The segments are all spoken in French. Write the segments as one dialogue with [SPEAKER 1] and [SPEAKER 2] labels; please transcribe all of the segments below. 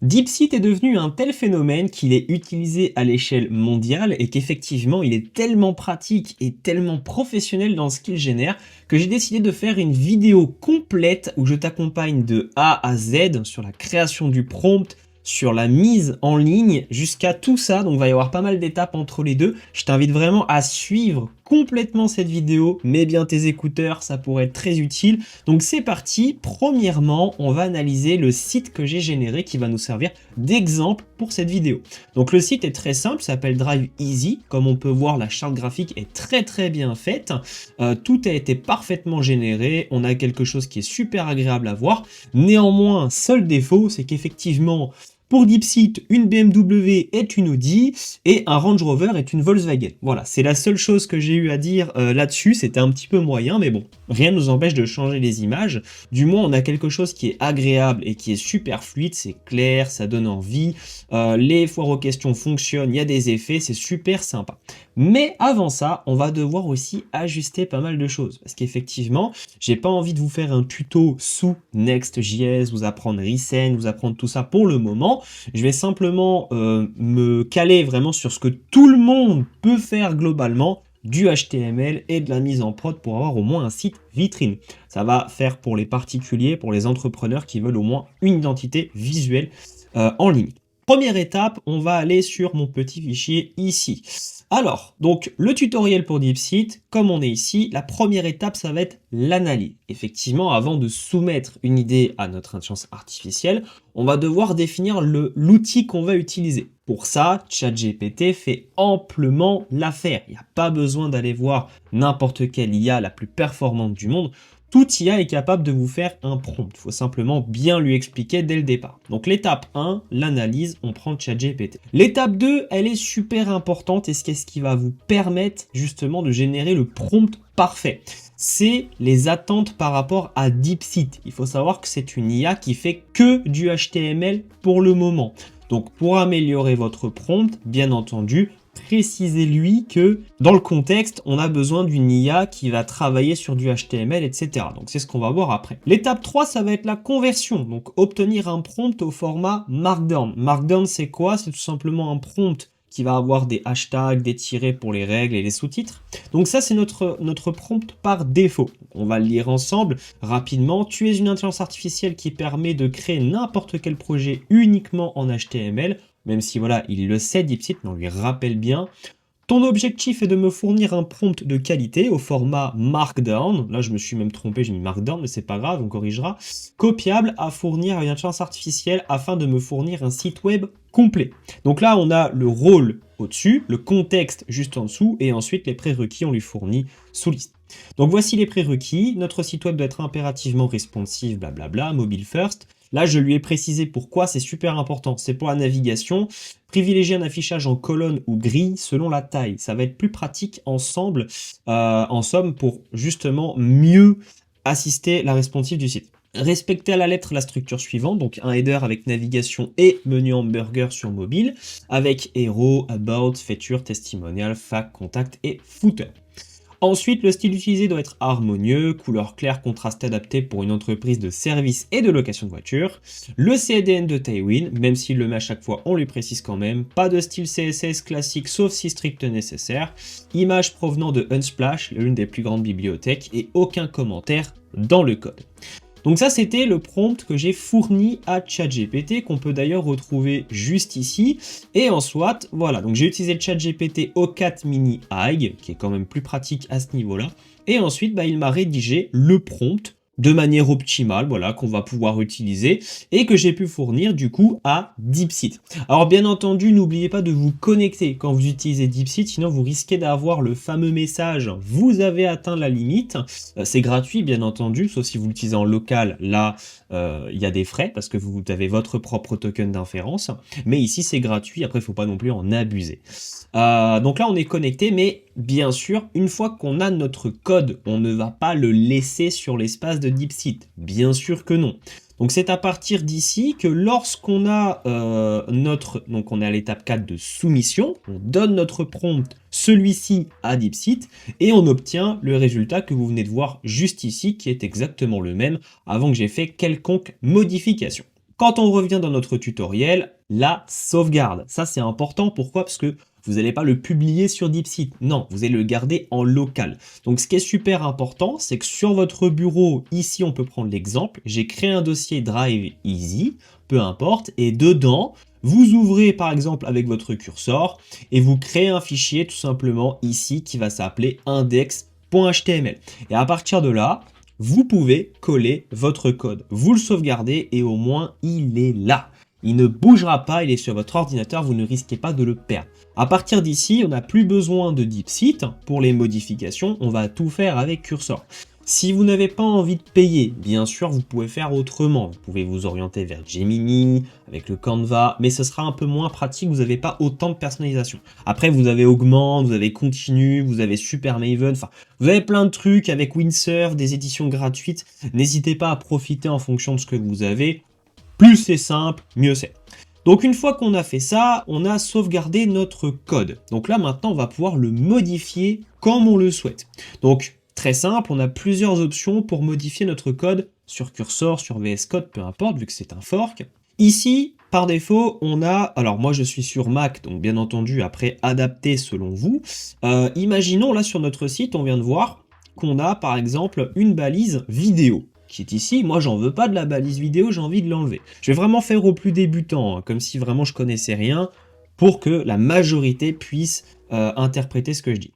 [SPEAKER 1] DeepSeek est devenu un tel phénomène qu'il est utilisé à l'échelle mondiale et qu'effectivement il est tellement pratique et tellement professionnel dans ce qu'il génère que j'ai décidé de faire une vidéo complète où je t'accompagne de A à Z sur la création du prompt, sur la mise en ligne, jusqu'à tout ça. Donc il va y avoir pas mal d'étapes entre les deux. Je t'invite vraiment à suivre complètement cette vidéo. Mets bien tes écouteurs, ça pourrait être très utile. Donc c'est parti. Premièrement, on va analyser le site que j'ai généré qui va nous servir d'exemple pour cette vidéo. Donc le site est très simple, ça s'appelle Drive Easy. Comme on peut voir, la charte graphique est très bien faite. Tout a été parfaitement généré. On a quelque chose qui est super agréable à voir. Néanmoins, seul défaut, c'est qu'effectivement, pour DeepSeek, une BMW est une Audi et un Range Rover est une Volkswagen. Voilà, c'est la seule chose que j'ai eu à dire là-dessus. C'était un petit peu moyen, mais bon, rien ne nous empêche de changer les images. Du moins, on a quelque chose qui est agréable et qui est super fluide, c'est clair, ça donne envie. Les foires aux questions fonctionnent, il y a des effets, c'est super sympa. Mais avant ça, on va devoir aussi ajuster pas mal de choses. Parce qu'effectivement, j'ai pas envie de vous faire un tuto sous Next.js, vous apprendre Recent, vous apprendre tout ça pour le moment. Je vais simplement me caler vraiment sur ce que tout le monde peut faire globalement, du HTML et de la mise en prod pour avoir au moins un site vitrine. Ça va faire pour les particuliers, pour les entrepreneurs qui veulent au moins une identité visuelle en ligne. Première étape, on va aller sur mon petit fichier ici. Alors, donc le tutoriel pour DeepSeek, comme on est ici, la première étape, ça va être l'analyse. Effectivement, avant de soumettre une idée à notre intelligence artificielle, on va devoir définir l'outil qu'on va utiliser. Pour ça, ChatGPT fait amplement l'affaire. Il n'y a pas besoin d'aller voir n'importe quelle IA la plus performante du monde. Tout IA est capable de vous faire un prompt. Il faut simplement bien lui expliquer dès le départ. Donc l'étape 1, l'analyse, on prend ChatGPT. L'étape 2, elle est super importante et c'est ce qui va vous permettre justement de générer le prompt parfait. C'est les attentes par rapport à DeepSeek. Il faut savoir que c'est une IA qui fait que du HTML pour le moment. Donc pour améliorer votre prompt, bien entendu, précisez-lui que dans le contexte, on a besoin d'une IA qui va travailler sur du HTML, etc. Donc c'est ce qu'on va voir après. L'étape 3, ça va être la conversion. Donc obtenir un prompt au format Markdown. Markdown, c'est quoi? C'est tout simplement un prompt qui va avoir des hashtags, des tirets pour les règles et les sous-titres. Donc ça, c'est notre prompt par défaut. On va le lire ensemble rapidement. Tu es une intelligence artificielle qui permet de créer n'importe quel projet uniquement en HTML, même si voilà, il le sait DeepSeek, mais on lui rappelle bien. Ton objectif est de me fournir un prompt de qualité au format Markdown. Là, je me suis même trompé, j'ai mis Markdown, mais c'est pas grave, on corrigera. Copiable à fournir à une intelligence artificielle afin de me fournir un site web complet. Donc là, on a le rôle au-dessus, le contexte juste en dessous, et ensuite les prérequis, on lui fournit sous liste. Donc voici les prérequis. Notre site web doit être impérativement responsive, blablabla, mobile first. Là, je lui ai précisé pourquoi, c'est super important. C'est pour la navigation. Privilégier un affichage en colonne ou grille selon la taille. Ça va être plus pratique en somme, pour justement mieux assister la responsive du site. Respecter à la lettre la structure suivante, donc un header avec navigation et menu hamburger sur mobile, avec hero, about, feature, testimonial, fact, contact et footer. Ensuite, le style utilisé doit être harmonieux, couleur claire, contrastée, adaptée pour une entreprise de service et de location de voiture. Le CDN de Tailwind, même s'il le met à chaque fois, on lui précise quand même. Pas de style CSS classique, sauf si strict nécessaire. Image provenant de Unsplash, l'une des plus grandes bibliothèques, et aucun commentaire dans le code. Donc ça, c'était le prompt que j'ai fourni à ChatGPT, qu'on peut d'ailleurs retrouver juste ici. Et en soit, voilà, donc j'ai utilisé le ChatGPT O4 Mini High, qui est quand même plus pratique à ce niveau-là. Et ensuite, il m'a rédigé le prompt de manière optimale, voilà, qu'on va pouvoir utiliser et que j'ai pu fournir du coup à DeepSeek. Alors bien entendu, n'oubliez pas de vous connecter quand vous utilisez DeepSeek, sinon vous risquez d'avoir le fameux message « Vous avez atteint la limite ». C'est gratuit bien entendu, sauf si vous l'utilisez en local, là il y a des frais parce que vous avez votre propre token d'inférence, mais ici c'est gratuit, après il ne faut pas non plus en abuser. Donc là on est connecté, mais bien sûr, une fois qu'on a notre code, on ne va pas le laisser sur l'espace de DeepSeek. Bien sûr que non. Donc c'est à partir d'ici que lorsqu'on a donc on est à l'étape 4 de soumission, on donne notre prompt, celui-ci à DeepSeek, et on obtient le résultat que vous venez de voir juste ici, qui est exactement le même, avant que j'ai fait quelconque modification. Quand on revient dans notre tutoriel, la sauvegarde. Ça, c'est important. Pourquoi? Parce que vous n'allez pas le publier sur DeepSeek. Non, vous allez le garder en local. Donc, ce qui est super important, c'est que sur votre bureau, ici, on peut prendre l'exemple. J'ai créé un dossier Drive Easy, peu importe, et dedans, vous ouvrez par exemple avec votre curseur et vous créez un fichier tout simplement ici qui va s'appeler index.html. Et à partir de là, vous pouvez coller votre code. Vous le sauvegardez et au moins il est là. Il ne bougera pas, il est sur votre ordinateur, vous ne risquez pas de le perdre. À partir d'ici, on n'a plus besoin de DeepSeek pour les modifications, on va tout faire avec Cursor. Si vous n'avez pas envie de payer, bien sûr, vous pouvez faire autrement. Vous pouvez vous orienter vers Gemini, avec le Canva, mais ce sera un peu moins pratique, vous n'avez pas autant de personnalisation. Après, vous avez Augment, vous avez Continue, vous avez Super Maven, enfin, vous avez plein de trucs avec Windsurf, des éditions gratuites. N'hésitez pas à profiter en fonction de ce que vous avez. Plus c'est simple, mieux c'est. Donc une fois qu'on a fait ça, on a sauvegardé notre code. Donc là maintenant, on va pouvoir le modifier comme on le souhaite. Donc très simple, on a plusieurs options pour modifier notre code sur Cursor, sur VS Code, peu importe, vu que c'est un fork. Ici, par défaut, on a, alors moi je suis sur Mac, donc bien entendu, après adapté selon vous. Imaginons là sur notre site, on vient de voir qu'on a par exemple une balise vidéo qui est ici. Moi j'en veux pas de la balise vidéo, j'ai envie de l'enlever. Je vais vraiment faire au plus débutant, hein, comme si vraiment je connaissais rien, pour que la majorité puisse interpréter ce que je dis.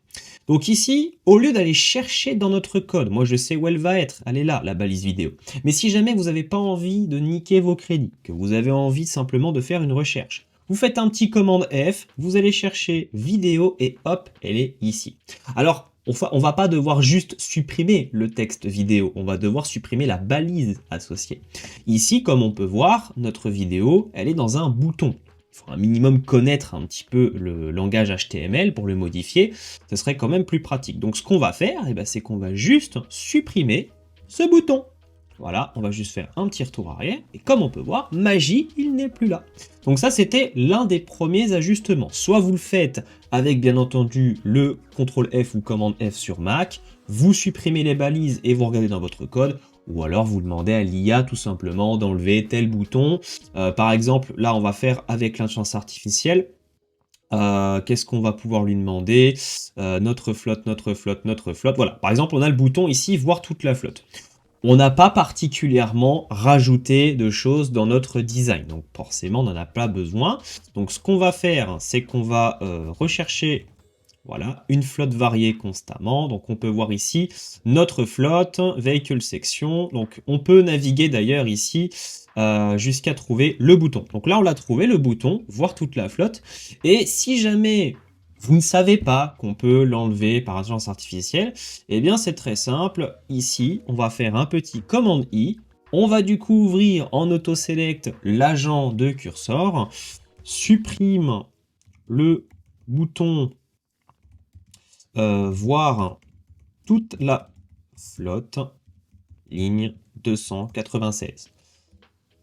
[SPEAKER 1] Donc ici, au lieu d'aller chercher dans notre code, moi je sais où elle va être, elle est là, la balise vidéo. Mais si jamais vous n'avez pas envie de niquer vos crédits, que vous avez envie simplement de faire une recherche, vous faites un petit commande F, vous allez chercher vidéo et hop, elle est ici. Alors, on va pas devoir juste supprimer le texte vidéo, on va devoir supprimer la balise associée. Ici, comme on peut voir, notre vidéo, elle est dans un bouton. Il faut un minimum connaître un petit peu le langage HTML pour le modifier, ce serait quand même plus pratique. Donc ce qu'on va faire, c'est qu'on va juste supprimer ce bouton. Voilà, on va juste faire un petit retour arrière, et comme on peut voir, magie, il n'est plus là. Donc ça, c'était l'un des premiers ajustements. Soit vous le faites avec, bien entendu, le CTRL F ou commande F sur Mac, vous supprimez les balises et vous regardez dans votre code, ou alors vous demandez à l'IA tout simplement d'enlever tel bouton. Par exemple, là, on va faire avec l'intelligence artificielle. Qu'est-ce qu'on va pouvoir lui demander? Notre flotte. Voilà, par exemple, on a le bouton ici, voir toute la flotte. On n'a pas particulièrement rajouté de choses dans notre design, donc forcément on n'en a pas besoin. Donc ce qu'on va faire, c'est qu'on va rechercher, voilà, une flotte variée constamment. Donc on peut voir ici notre flotte, vehicle section. Donc on peut naviguer d'ailleurs ici jusqu'à trouver le bouton. Donc là on l'a trouvé, le bouton, voir toute la flotte. Et si jamais vous ne savez pas qu'on peut l'enlever par intelligence artificielle, eh bien c'est très simple. Ici, on va faire un petit commande I. On va du coup ouvrir en auto-select l'agent de cursor, supprime le bouton voir toute la flotte, ligne 296.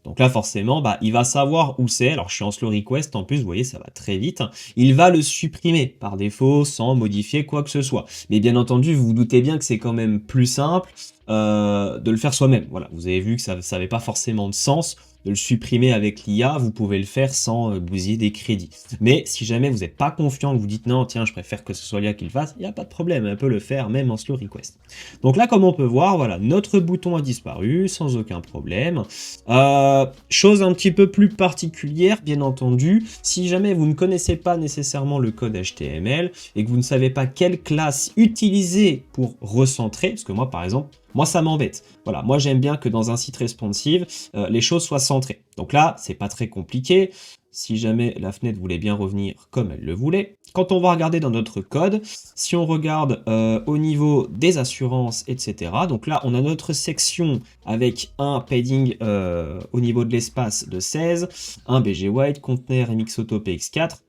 [SPEAKER 1] Donc là, forcément, il va savoir où c'est. Alors, je suis en slow request, en plus, vous voyez, ça va très vite. Il va le supprimer par défaut, sans modifier quoi que ce soit. Mais bien entendu, vous vous doutez bien que c'est quand même plus simple de le faire soi-même. Voilà, vous avez vu que ça n'avait pas forcément de sens de le supprimer avec l'IA, vous pouvez le faire sans bousiller des crédits. Mais si jamais vous n'êtes pas confiant, que vous dites non, tiens, je préfère que ce soit l'IA qui le fasse, il n'y a pas de problème, elle peut le faire même en slow request. Donc là, comme on peut voir, voilà, notre bouton a disparu sans aucun problème. Chose un petit peu plus particulière, bien entendu, si jamais vous ne connaissez pas nécessairement le code HTML et que vous ne savez pas quelle classe utiliser pour recentrer, parce que moi, par exemple, moi, ça m'embête. Voilà, moi, j'aime bien que dans un site responsive, les choses soient centrées. Donc là, c'est pas très compliqué. Si jamais la fenêtre voulait bien revenir comme elle le voulait. Quand on va regarder dans notre code, si on regarde au niveau des assurances, etc. Donc là, on a notre section avec un padding au niveau de l'espace de 16, un BG White, conteneur MX Auto PX4.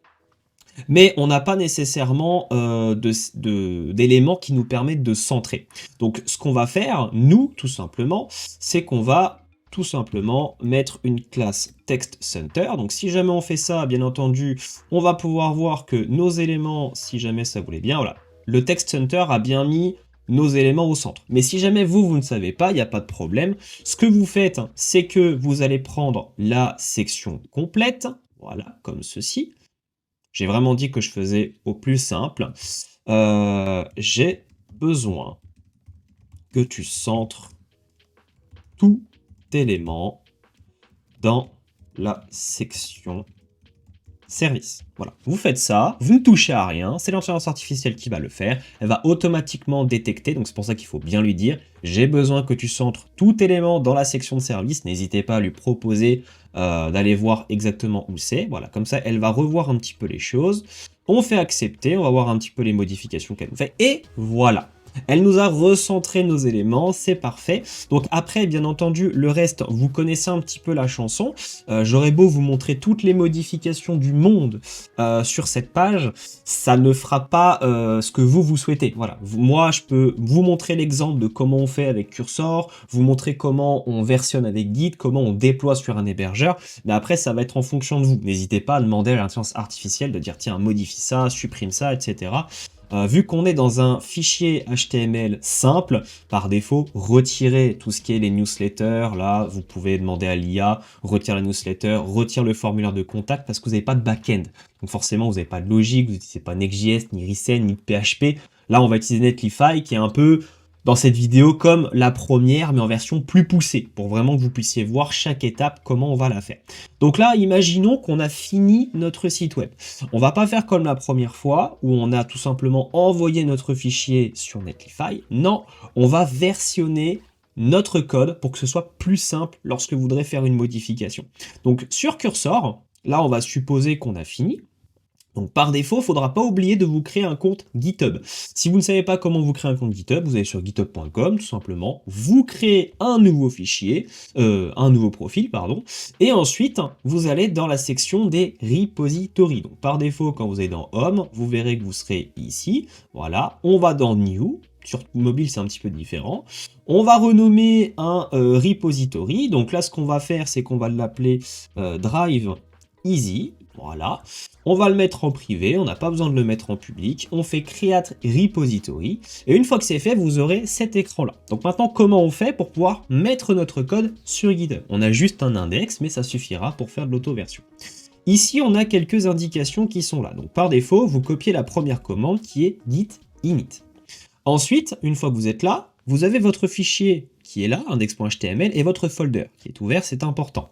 [SPEAKER 1] Mais on n'a pas nécessairement d'éléments qui nous permettent de centrer. Donc ce qu'on va faire, nous, tout simplement, c'est qu'on va tout simplement mettre une classe text center. Donc si jamais on fait ça, bien entendu, on va pouvoir voir que nos éléments, si jamais ça voulait bien, voilà, le text center a bien mis nos éléments au centre. Mais si jamais vous ne savez pas, il n'y a pas de problème. Ce que vous faites, c'est que vous allez prendre la section complète, voilà, comme ceci. J'ai vraiment dit que je faisais au plus simple. J'ai besoin que tu centres tout élément dans la section service. Voilà, vous faites ça, vous ne touchez à rien, c'est l'intelligence artificielle qui va le faire, elle va automatiquement détecter, donc c'est pour ça qu'il faut bien lui dire, j'ai besoin que tu centres tout élément dans la section de service, n'hésitez pas à lui proposer d'aller voir exactement où c'est, voilà, comme ça elle va revoir un petit peu les choses, on fait accepter, on va voir un petit peu les modifications qu'elle nous fait, et voilà. Elle nous a recentré nos éléments, c'est parfait. Donc après, bien entendu, le reste, vous connaissez un petit peu la chanson. J'aurais beau vous montrer toutes les modifications du monde sur cette page, ça ne fera pas ce que vous souhaitez. Voilà, moi, je peux vous montrer l'exemple de comment on fait avec Cursor, vous montrer comment on versionne avec Git, comment on déploie sur un hébergeur, mais après, ça va être en fonction de vous. N'hésitez pas à demander à l'intelligence artificielle de dire, tiens, modifie ça, supprime ça, etc. Vu qu'on est dans un fichier HTML simple, par défaut, retirez tout ce qui est les newsletters. Là, vous pouvez demander à l'IA, retire la newsletter, retire le formulaire de contact parce que vous n'avez pas de back-end. Donc forcément, vous n'avez pas de logique, vous n'utilisez pas Next.js, ni Recent, ni PHP. Là, on va utiliser Netlify qui est un peu dans cette vidéo comme la première, mais en version plus poussée, pour vraiment que vous puissiez voir chaque étape, comment on va la faire. Donc là, imaginons qu'on a fini notre site web. On va pas faire comme la première fois, où on a tout simplement envoyé notre fichier sur Netlify. Non, on va versionner notre code pour que ce soit plus simple lorsque vous voudrez faire une modification. Donc sur Cursor, là, on va supposer qu'on a fini. Donc par défaut, il ne faudra pas oublier de vous créer un compte GitHub. Si vous ne savez pas comment vous créer un compte GitHub, vous allez sur github.com tout simplement, vous créez un nouveau fichier, un nouveau profil, pardon, et ensuite vous allez dans la section des repositories. Donc par défaut, quand vous êtes dans Home, vous verrez que vous serez ici, voilà, on va dans New. Sur mobile, c'est un petit peu différent. On va renommer un repository. Donc là, ce qu'on va faire, c'est qu'on va l'appeler Drive Easy. Voilà, on va le mettre en privé, on n'a pas besoin de le mettre en public, on fait Create Repository, et une fois que c'est fait, vous aurez cet écran-là. Donc maintenant, comment on fait pour pouvoir mettre notre code sur GitHub? On a juste un index, mais ça suffira pour faire de l'auto-version. Ici, on a quelques indications qui sont là. Donc par défaut, vous copiez la première commande qui est git init. Ensuite, une fois que vous êtes là, vous avez votre fichier qui est là, index.html, et votre folder qui est ouvert, c'est important.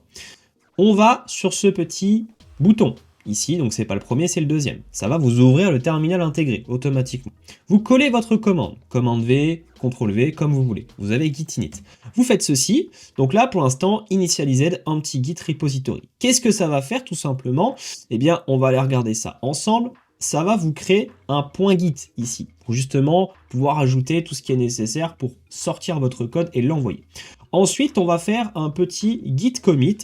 [SPEAKER 1] On va sur ce petit bouton ici, donc c'est pas le premier, c'est le deuxième. Ça va vous ouvrir le terminal intégré automatiquement. Vous collez votre commande, commande V, CTRL V, comme vous voulez. Vous avez git init. Vous faites ceci, donc là pour l'instant, initialised un petit git repository. Qu'est-ce que ça va faire tout simplement? Eh bien, on va aller regarder ça ensemble. Ça va vous créer un point Git ici, pour justement pouvoir ajouter tout ce qui est nécessaire pour sortir votre code et l'envoyer. Ensuite, on va faire un petit git commit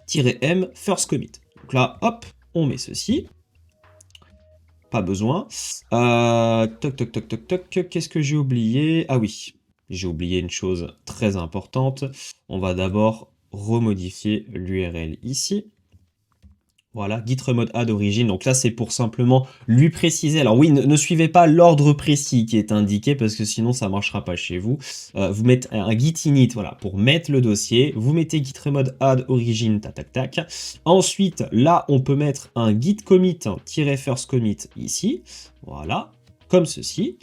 [SPEAKER 1] -m first commit. Donc là, hop, on met ceci. Pas besoin. Toc, toc, toc, toc, toc. Qu'est-ce que j'ai oublié? Ah oui, j'ai oublié une chose très importante. On va d'abord remodifier l'URL ici. Voilà, git remote add origin. Donc là, c'est pour simplement lui préciser. Alors oui, ne suivez pas l'ordre précis qui est indiqué parce que sinon, ça ne marchera pas chez vous. Vous mettez un git init, voilà, pour mettre le dossier. Vous mettez git remote add origin, tac, tac, tac. Ensuite, là, on peut mettre un git commit, -first commit ici. Voilà, comme ceci.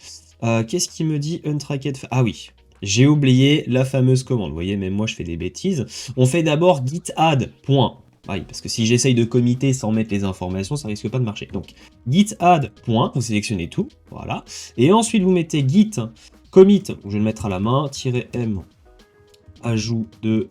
[SPEAKER 1] Qu'est-ce qui me dit untracked? Ah oui. J'ai oublié la fameuse commande. Vous voyez, même moi, je fais des bêtises. On fait d'abord git add, point. Oui, parce que si j'essaye de committer sans mettre les informations, ça risque pas de marcher. Donc, git add, point, vous sélectionnez tout, voilà. Et ensuite, vous mettez git commit, je vais le mettre à la main, -m, ajout de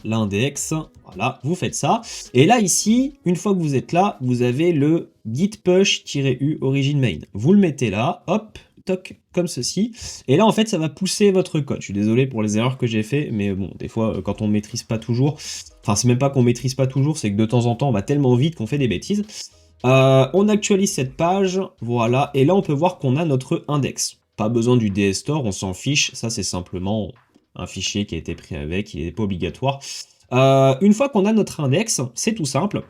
[SPEAKER 1] l'index, voilà, vous faites ça. Et là, ici, une fois que vous êtes là, vous avez le git push-u origin main. Vous le mettez là, hop, toc, comme ceci. Et là, en fait, ça va pousser votre code. Je suis désolé pour les erreurs que j'ai fait, mais bon, des fois, quand on ne maîtrise pas toujours, enfin, c'est même pas qu'on maîtrise pas toujours, c'est que de temps en temps, on va tellement vite qu'on fait des bêtises. On actualise cette page, voilà, et là, on peut voir qu'on a notre index. Pas besoin du DStore, on s'en fiche, ça, c'est simplement un fichier qui a été pris avec, il n'est pas obligatoire. Une fois qu'on a notre index, c'est tout simple.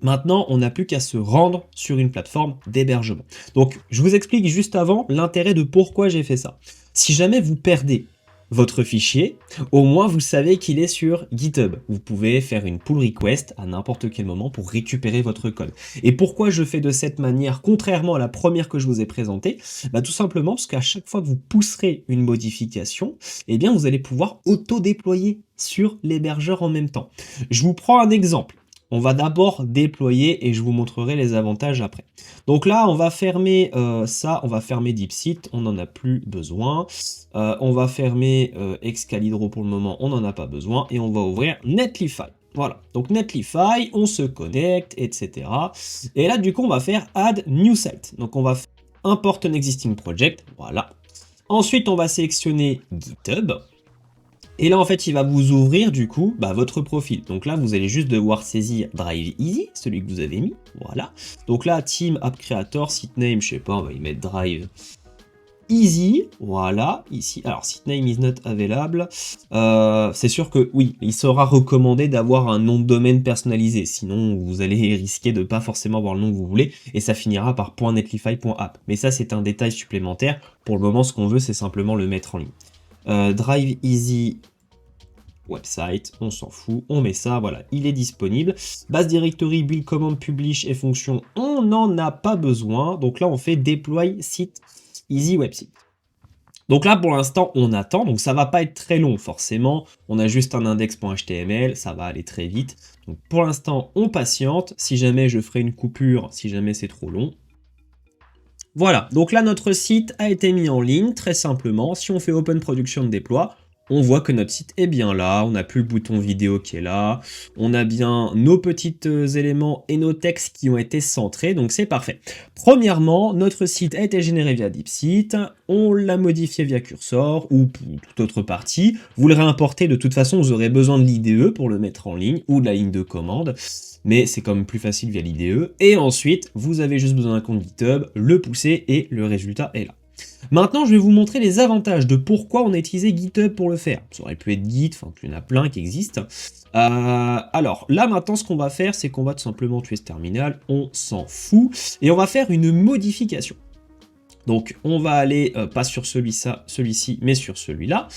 [SPEAKER 1] Maintenant, on n'a plus qu'à se rendre sur une plateforme d'hébergement. Donc, je vous explique juste avant l'intérêt de pourquoi j'ai fait ça. Si jamais vous perdez votre fichier, au moins vous savez qu'il est sur GitHub. Vous pouvez faire une pull request à n'importe quel moment pour récupérer votre code. Et pourquoi je fais de cette manière, contrairement à la première que je vous ai présentée? Tout simplement parce qu'à chaque fois que vous pousserez une modification, eh bien vous allez pouvoir auto-déployer sur l'hébergeur en même temps. Je vous prends un exemple. On va d'abord déployer et je vous montrerai les avantages après. Donc là, on va fermer ça, on va fermer DeepSeek, on n'en a plus besoin. On va fermer Excalibur pour le moment, on n'en a pas besoin. Et on va ouvrir Netlify. Voilà, donc Netlify, on se connecte, etc. Et là, du coup, on va faire Add New Site. Donc on va faire Import an Existing Project, voilà. Ensuite, on va sélectionner GitHub. Et là, en fait, il va vous ouvrir, du coup, votre profil. Donc là, vous allez juste devoir saisir Drive Easy, celui que vous avez mis. Voilà. Donc là, Team App Creator, Site Name, je sais pas, on va y mettre Drive Easy. Voilà, ici. Alors, Site Name is not available. C'est sûr que, oui, il sera recommandé d'avoir un nom de domaine personnalisé. Sinon, vous allez risquer de pas forcément avoir le nom que vous voulez. Et ça finira par .netlify.app. Mais ça, c'est un détail supplémentaire. Pour le moment, ce qu'on veut, c'est simplement le mettre en ligne. Drive Easy website, on s'en fout, on met ça, voilà, il est disponible. Base directory, build command, publish et fonction, on n'en a pas besoin. Donc là, on fait deploy site easy website. Donc là, pour l'instant, on attend, donc ça va pas être très long, forcément. On a juste un index.html, ça va aller très vite. Donc pour l'instant, on patiente. Si jamais je ferai une coupure, si jamais c'est trop long. Voilà, donc là notre site a été mis en ligne, très simplement. Si on fait Open Production Déploie, on voit que notre site est bien là, on n'a plus le bouton vidéo qui est là, on a bien nos petits éléments et nos textes qui ont été centrés, donc c'est parfait. Premièrement, notre site a été généré via DeepSeek, on l'a modifié via Cursor ou toute autre partie. Vous le réimportez, de toute façon vous aurez besoin de l'IDE pour le mettre en ligne ou de la ligne de commande. Mais c'est quand même plus facile via l'IDE. Et ensuite, vous avez juste besoin d'un compte GitHub, le pousser et le résultat est là. Maintenant, je vais vous montrer les avantages de pourquoi on a utilisé GitHub pour le faire. Ça aurait pu être Git, enfin, il y en a plein qui existent. Alors, là, maintenant, ce qu'on va faire, c'est qu'on va tout simplement tuer ce terminal, on s'en fout, et on va faire une modification. Donc, on va aller, pas sur celui-ci, mais sur celui-là.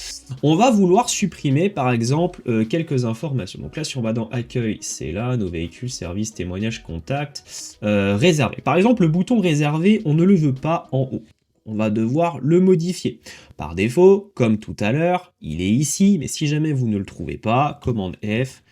[SPEAKER 1] On va vouloir supprimer, par exemple, quelques informations. Donc là, si on va dans Accueil, c'est là, nos véhicules, services, témoignages, contacts, réservé. Par exemple, le bouton réservé, on ne le veut pas en haut. On va devoir le modifier. Par défaut, comme tout à l'heure, il est ici, mais si jamais vous ne le trouvez pas, commande F,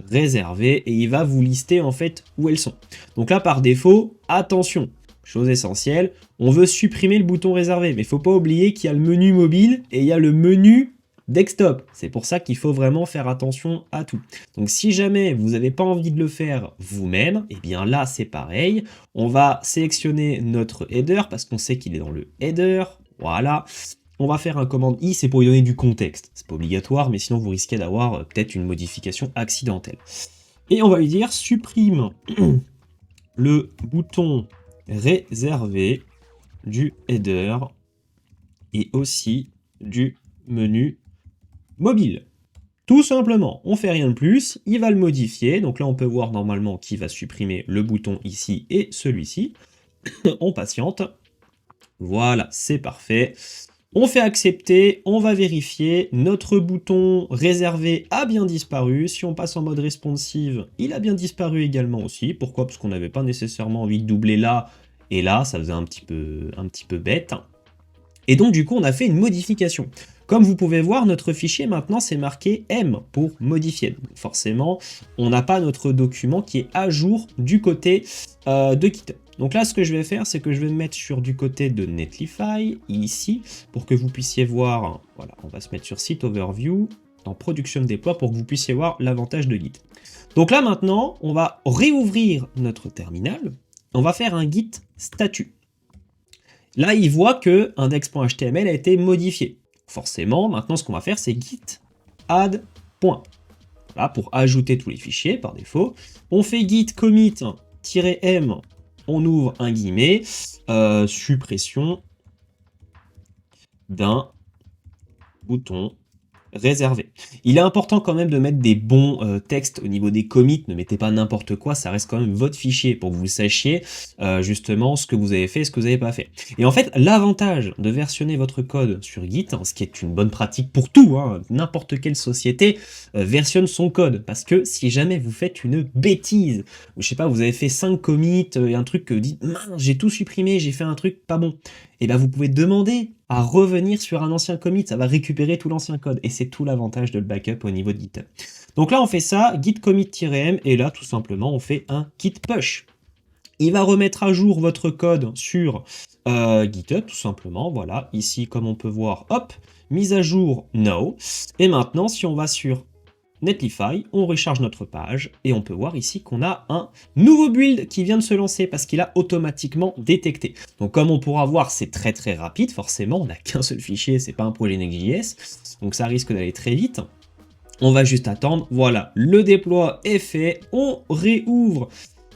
[SPEAKER 1] réservé, et il va vous lister en fait où elles sont. Donc là, par défaut, attention, chose essentielle, on veut supprimer le bouton réservé, mais il ne faut pas oublier qu'il y a le menu mobile et il y a le menu desktop. C'est pour ça qu'il faut vraiment faire attention à tout. Donc si jamais vous n'avez pas envie de le faire vous-même, et bien là c'est pareil. On va sélectionner notre header parce qu'on sait qu'il est dans le header. Voilà. On va faire un commande I, c'est pour lui donner du contexte. C'est pas obligatoire, mais sinon vous risquez d'avoir peut-être une modification accidentelle. Et on va lui dire supprime le bouton réservé du header et aussi du menu mobile. Tout simplement, on fait rien de plus, il va le modifier, donc là on peut voir normalement qu'il va supprimer le bouton ici et celui-ci. On patiente, voilà, c'est parfait. On fait accepter, on va vérifier, notre bouton réservé a bien disparu. Si on passe en mode responsive, il a bien disparu également aussi. Pourquoi? Parce qu'on n'avait pas nécessairement envie de doubler là et là, ça faisait un petit peu bête. Et donc du coup, on a fait une modification. Comme vous pouvez voir, notre fichier maintenant c'est marqué M pour modifier. Donc, forcément, on n'a pas notre document qui est à jour du côté de GitHub. Donc là, ce que je vais faire, c'est que je vais me mettre sur du côté de Netlify, ici, pour que vous puissiez voir, voilà, on va se mettre sur Site Overview, dans Production Déploie, pour que vous puissiez voir l'avantage de Git. Donc là, maintenant, on va réouvrir notre terminal, on va faire un Git statut. Là, il voit que index.html a été modifié. Forcément, maintenant, ce qu'on va faire, c'est git add. Voilà, pour ajouter tous les fichiers par défaut. On fait git commit-m, on ouvre un guillemet, suppression d'un bouton réservé. Il est important quand même de mettre des bons textes au niveau des commits, ne mettez pas n'importe quoi, ça reste quand même votre fichier pour que vous sachiez justement ce que vous avez fait et ce que vous n'avez pas fait. Et en fait, l'avantage de versionner votre code sur Git, hein, ce qui est une bonne pratique pour tout, hein, n'importe quelle société versionne son code, parce que si jamais vous faites une bêtise, ou je sais pas, vous avez fait 5 commits et un truc que vous dites, mince, j'ai tout supprimé, j'ai fait un truc pas bon, et ben vous pouvez demander à revenir sur un ancien commit, ça va récupérer tout l'ancien code, et c'est tout l'avantage de le backup au niveau de GitHub. Donc là on fait ça, git commit-m, et là tout simplement on fait un git push. Il va remettre à jour votre code sur GitHub, tout simplement, voilà, ici comme on peut voir, hop, mise à jour, no, et maintenant si on va sur Netlify, on recharge notre page et on peut voir ici qu'on a un nouveau build qui vient de se lancer parce qu'il a automatiquement détecté. Donc comme on pourra voir, c'est très très rapide, forcément, on n'a qu'un seul fichier, c'est pas un projet Next.js, donc ça risque d'aller très vite. On va juste attendre, voilà, le déploie est fait, on réouvre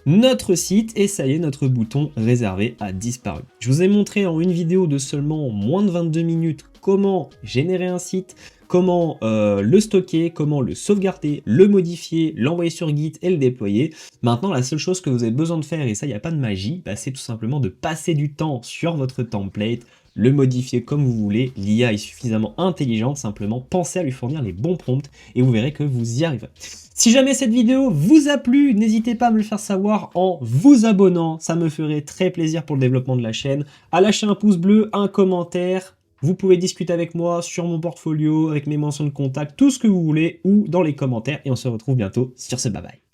[SPEAKER 1] notre site et ça y est, notre bouton réservé a disparu. Je vous ai montré en une vidéo de seulement moins de 22 minutes comment générer un site, comment le stocker, comment le sauvegarder, le modifier, l'envoyer sur Git et le déployer. Maintenant, la seule chose que vous avez besoin de faire, et ça, il n'y a pas de magie, bah, c'est tout simplement de passer du temps sur votre template, le modifier comme vous voulez. L'IA est suffisamment intelligente, simplement pensez à lui fournir les bons prompts et vous verrez que vous y arriverez. Si jamais cette vidéo vous a plu, n'hésitez pas à me le faire savoir en vous abonnant, ça me ferait très plaisir pour le développement de la chaîne, à lâcher un pouce bleu, un commentaire. Vous pouvez discuter avec moi sur mon portfolio, avec mes mentions de contact, tout ce que vous voulez, ou dans les commentaires, et on se retrouve bientôt sur ce bye bye.